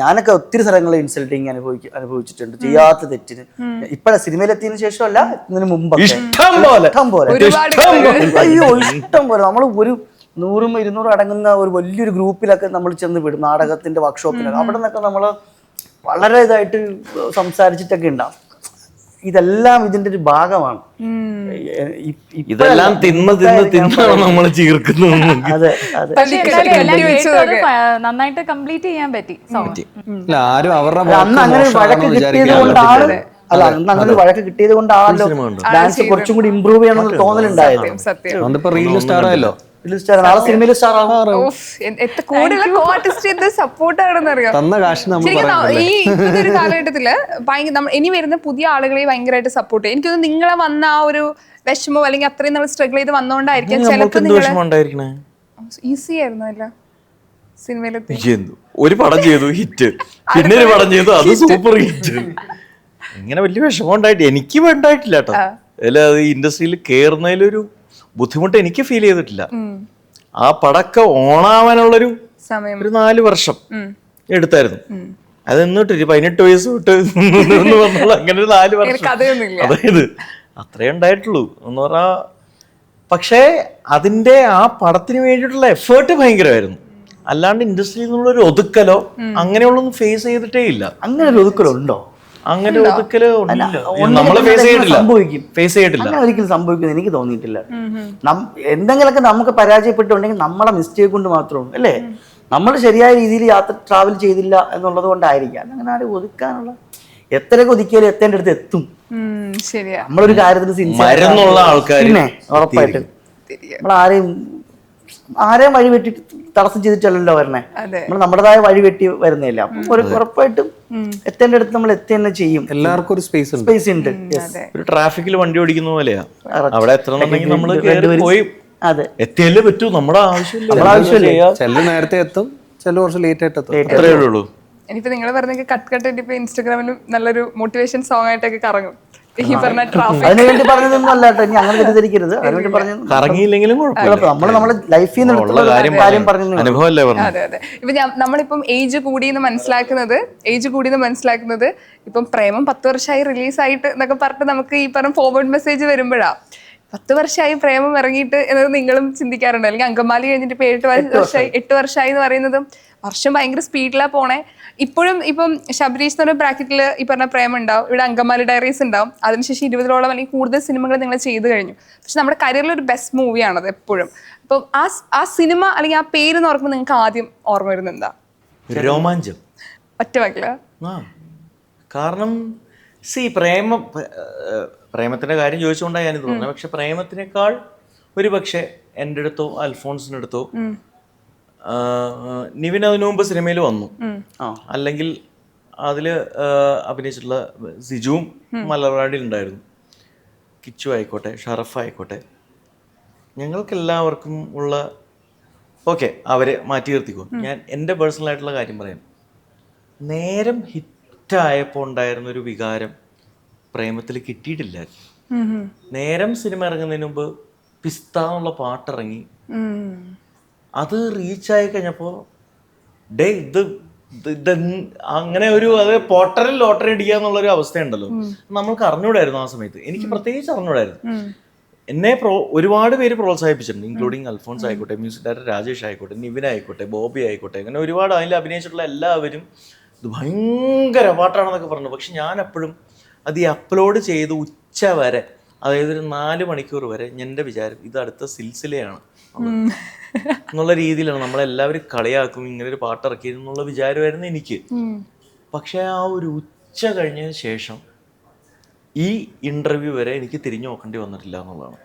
ഞാനൊക്കെ ഒത്തിരി സ്ഥലങ്ങളിൽ ഇൻസൾട്ടിങ് അനുഭവിച്ചിട്ടുണ്ട്, ചെയ്യാത്ത തെറ്റിന്. ഇപ്പഴ സിനിമയിലെത്തിയതിനു ശേഷമല്ല, ഇതിനു മുമ്പ് ഇഷ്ടം പോലെ. അയ്യോ, ഇഷ്ടം പോലെ. നമ്മൾ ഒരു 100-200 അടങ്ങുന്ന ഒരു വലിയൊരു ഗ്രൂപ്പിലൊക്കെ നമ്മൾ ചെന്ന് വിടും, നാടകത്തിന്റെ വർക്ക്ഷോപ്പിലൊക്കെ. അവിടെ നിന്നൊക്കെ നമ്മൾ വളരെ ഇതായിട്ട് സംസാരിച്ചിട്ടൊക്കെ ഉണ്ടാവും. ഇതെല്ലാം ഇതിന്റെ ഒരു ഭാഗമാണ്. ഇതെല്ലാം തിന്നാണ് നമ്മൾ ചീർക്കുന്നത്. അതെ അതെ, നന്നായിട്ട് കംപ്ലീറ്റ് ചെയ്യാൻ പറ്റി. ആരും അവരുടെ അന്ന് അങ്ങനെ വഴക്ക് കിട്ടിയത് കൊണ്ടാണ്, അല്ല അന്ന് അങ്ങനെ വഴക്ക് കിട്ടിയത് കൊണ്ടാണല്ലോ ഡാൻസ് കുറച്ചും കൂടി ഇമ്പ്രൂവ് ചെയ്യണമെന്ന് തോന്നലുണ്ടായത്. അതിപ്പോ റീൽ സ്റ്റാർ ആയല്ലോ, നാളെ സിനിമയിൽ സ്റ്റാർ ആകും. തന്ന കാശ് ഈ ഇപ്പോഴത്തെ ഒരു കാലഘട്ടത്തില് ഇനി വരുന്ന പുതിയ ആളുകളെ ഭയങ്കരമായിട്ട് സപ്പോർട്ട് ചെയ്യും. എനിക്ക് തോന്നുന്നു നിങ്ങളെ വന്ന ആ ഒരു വിഷമോ അല്ലെങ്കിൽ അത്രയും നമ്മൾ സ്ട്രഗിൾ ചെയ്ത് വന്നോണ്ടായിരിക്കും ചിലപ്പോ നിങ്ങള് ഈസി ആയിരുന്നു അല്ല സിനിമയിലെത്തി. ഒരു പടം ചെയ്തു ഹിറ്റ്, പിന്നെ ഒരു പടം ചെയ്തു അത് സൂപ്പർ ഹിറ്റ്. ഇങ്ങനെ വലിയ വിഷമം ഉണ്ടായിട്ട് എനിക്ക് ഉണ്ടായിട്ടില്ല കേട്ടോ. അല്ല, അത് ഇൻഡസ്ട്രിയിൽ കയറുന്നതിലൊരു ബുദ്ധിമുട്ട് എനിക്ക് ഫീൽ ചെയ്തിട്ടില്ല. ആ പടക്ക ഓണാവാനുള്ളൊരു ഒരു 4 വർഷം എടുത്തായിരുന്നു. അത് എന്നിട്ട് 18 വയസ്സ് തൊട്ട് അങ്ങനെ ഒരു 4 വർഷം, അതായത് അത്രേ ഉണ്ടായിട്ടുള്ളൂ എന്ന് പറഞ്ഞാ. പക്ഷേ അതിന്റെ ആ പടത്തിന് വേണ്ടിയിട്ടുള്ള എഫേർട്ട് ഭയങ്കരമായിരുന്നു. അല്ലാണ്ട് ഇൻഡസ്ട്രിയിൽ നിന്നുള്ളൊരു ഒതുക്കലോ അങ്ങനെയുള്ളൊന്നും ഫേസ് ചെയ്തിട്ടേ ഇല്ല. അങ്ങനെ ഒരു ഒതുക്കലുണ്ടോ? അങ്ങനെ ഒതുക്കല് നമ്മളെ ഫേസ് ചെയ്തിട്ടില്ല. അങ്ങനെ ഒരിക്കലും സംഭവിക്കുന്നത് എനിക്ക് തോന്നിയിട്ടില്ല. എന്തെങ്കിലുമൊക്കെ നമുക്ക് പരാജയപ്പെട്ടുണ്ടെങ്കിൽ നമ്മളെ മിസ്റ്റേക്ക് കൊണ്ട് മാത്രമാണ്, അല്ലേ? നമ്മൾ ശരിയായ രീതിയിൽ ട്രാവൽ ചെയ്തില്ല എന്നുള്ളത് കൊണ്ടായിരിക്കാം. അങ്ങനെ ആരും ഒതുക്കാനുള്ള എത്രയൊക്കെ ഒതുക്കിയാലും എത്തേണ്ട അടുത്ത് എത്തും. നമ്മളൊരു കാര്യത്തിന് മരുന്നുള്ള ആൾക്കാർ പിന്നെ ഉറപ്പായിട്ട് നമ്മൾ ആരെയും വഴി വെട്ടി തടസ്സം ചെയ്തിട്ടല്ലോ വരണേ. നമ്മൾ നമ്മുടേതായ വഴി വെട്ടി വരുന്നില്ല. അപ്പം ഉറപ്പായിട്ടും എത്തേണ്ട അടുത്ത് നമ്മൾ എത്തി ചെയ്യും. എല്ലാവർക്കും ഒരു സ്പേസ് ഉണ്ട്. ഒരു ട്രാഫിക്കിൽ വണ്ടി ഓടിക്കുന്ന പോലെയാ. അവിടെ എത്തണമെന്നുണ്ടെങ്കിൽ നമ്മൾ പോയി എത്തിയല്ലേ പറ്റൂ. നമ്മുടെ ആവശ്യമില്ല. ചില നേരത്തെ എത്തും, ചില കുറച്ച് ലേറ്റ് ആയിട്ട് എത്തും. അത്രേ ഉള്ളൂ. ഇനിയിപ്പോ നിങ്ങൾ പറഞ്ഞ കട്ട് ഇപ്പൊ ഇൻസ്റ്റാഗ്രാമിലും നല്ലൊരു മോട്ടിവേഷൻ സോങ് ആയിട്ടൊക്കെ കറങ്ങും. അതിനുവേണ്ടി പറഞ്ഞതൊന്നും അല്ല കേട്ടോ, ഇനി അങ്ങനെ തെറ്റിദ്ധരിക്കരുത്. അതിനുവേണ്ടി പറഞ്ഞത് കറങ്ങിയില്ലെങ്കിലും നമ്മൾ നമ്മുടെ ലൈഫിൽ നിന്ന് കാര്യം പറഞ്ഞു. അതെ അതെ. ഇപ്പൊ നമ്മളിപ്പം ഏജ് കൂടിയെന്ന് മനസ്സിലാക്കുന്നത് ഇപ്പം പ്രേമം 10 വർഷമായി റിലീസായിട്ട് എന്നൊക്കെ പറഞ്ഞിട്ട് നമുക്ക് ഈ പറഞ്ഞ ഫോർവേഡ് മെസ്സേജ് വരുമ്പോഴാ 10 വർഷമായി പ്രേമം ഇറങ്ങിയിട്ട് എന്നത് നിങ്ങളും ചിന്തിക്കാറുണ്ട്. അല്ലെങ്കിൽ അങ്കമാലി കഴിഞ്ഞിട്ട് ഇപ്പൊ 8 വർഷമായി എന്ന് പറയുന്നതും വർഷം ഭയങ്കര സ്പീഡിലാണ് പോണേ. ഇപ്പോഴും ഇപ്പം ശബരീഷ് എന്ന് പറഞ്ഞ ബ്രാക്കറ്റിൽ ഈ പറഞ്ഞ പ്രേമം ഉണ്ടാവും, ഇവിടെ അങ്കമാലി ഡയറീസ് ഉണ്ടാവും. അതിനുശേഷം 20ഓളം അല്ലെങ്കിൽ കൂടുതൽ സിനിമകൾ നിങ്ങൾ ചെയ്തു കഴിഞ്ഞു. പക്ഷെ നമ്മുടെ കരിയറിൽ ഒരു ബെസ്റ്റ് മൂവിയാണത് എപ്പോഴും. അപ്പം ആ സിനിമ അല്ലെങ്കിൽ ആ പേര് എന്ന് ഓർക്കുമ്പോൾ നിങ്ങൾക്ക് ആദ്യം ഓർമ്മ വരുന്നത് എന്താ? രോമാഞ്ചം. ഒറ്റ വാക്കില. കാരണം പ്രേമത്തിന്റെ കാര്യം ചോദിച്ചുകൊണ്ടാണ് ഞാനിത് പറഞ്ഞത്. പക്ഷെ പ്രേമത്തിനേക്കാൾ ഒരു പക്ഷെ എൻ്റെ അടുത്തോ അൽഫോൺസിൻ്റെ അടുത്തോ, നിവിൻ അതിനു മുമ്പ് സിനിമയിൽ വന്നു, അല്ലെങ്കിൽ അതിൽ അഭിനയിച്ചിട്ടുള്ള സിജുവും മലർവാടിയിൽ ഉണ്ടായിരുന്നു, കിച്ചു ആയിക്കോട്ടെ, ഷറഫ് ആയിക്കോട്ടെ, ഞങ്ങൾക്കെല്ലാവർക്കും ഉള്ള ഓക്കെ അവരെ മാറ്റി നിർത്തിക്കോ. ഞാൻ എൻ്റെ പേഴ്സണൽ ആയിട്ടുള്ള കാര്യം പറയാം. നേരം ഹിറ്റായപ്പോൾ ഉണ്ടായിരുന്നൊരു വികാരം പ്രേമത്തിൽ കിട്ടിയിട്ടില്ല. നേരം സിനിമ ഇറങ്ങുന്നതിന് മുമ്പ് പിസ്ത എന്നുള്ള പാട്ടിറങ്ങി, അത് റീച്ചായി കഴിഞ്ഞപ്പോൾ ഇത് അങ്ങനെ ഒരു അത് പോട്ടറിൽ ലോട്ടറി അടിക്കുക എന്നുള്ളൊരു അവസ്ഥയുണ്ടല്ലോ, നമ്മൾക്ക് അറിഞ്ഞൂടായിരുന്നു ആ സമയത്ത്. എനിക്ക് പ്രത്യേകിച്ച് അറിഞ്ഞൂടായിരുന്നു. എന്നെ ഒരുപാട് പേര് പ്രോത്സാഹിപ്പിച്ചിട്ടുണ്ട്, ഇൻക്ലൂഡിങ് അൽഫോൺസ് ആയിക്കോട്ടെ, മ്യൂസിക് ഡയറക്ടർ രാജേഷ് ആയിക്കോട്ടെ, നിവിൻ ആയിക്കോട്ടെ, ബോബി ആയിക്കോട്ടെ, അങ്ങനെ ഒരുപാട് അതിൽ അഭിനയിച്ചിട്ടുള്ള എല്ലാവരും ഇത് ഭയങ്കര പാട്ടാണെന്നൊക്കെ പറഞ്ഞു. പക്ഷെ ഞാൻ എപ്പോഴും അത് ഈ അപ്ലോഡ് ചെയ്ത് ഉച്ച വരെ, അതായത് ഒരു 4 മണിക്കൂർ വരെ എൻ്റെ വിചാരം ഇത് അടുത്ത സിൽസിലയാണ് എന്നുള്ള രീതിയിലാണ്. നമ്മളെല്ലാവരും കളിയാക്കും ഇങ്ങനെ ഒരു പാട്ട് ഇറക്കിയെന്നുള്ള വിചാരമായിരുന്നു എനിക്ക്. പക്ഷെ ആ ഒരു ഉച്ച കഴിഞ്ഞതിന് ശേഷം ഈ ഇന്റർവ്യൂ വരെ എനിക്ക് തിരിഞ്ഞു നോക്കേണ്ടി വന്നിട്ടില്ല എന്നുള്ളതാണ്.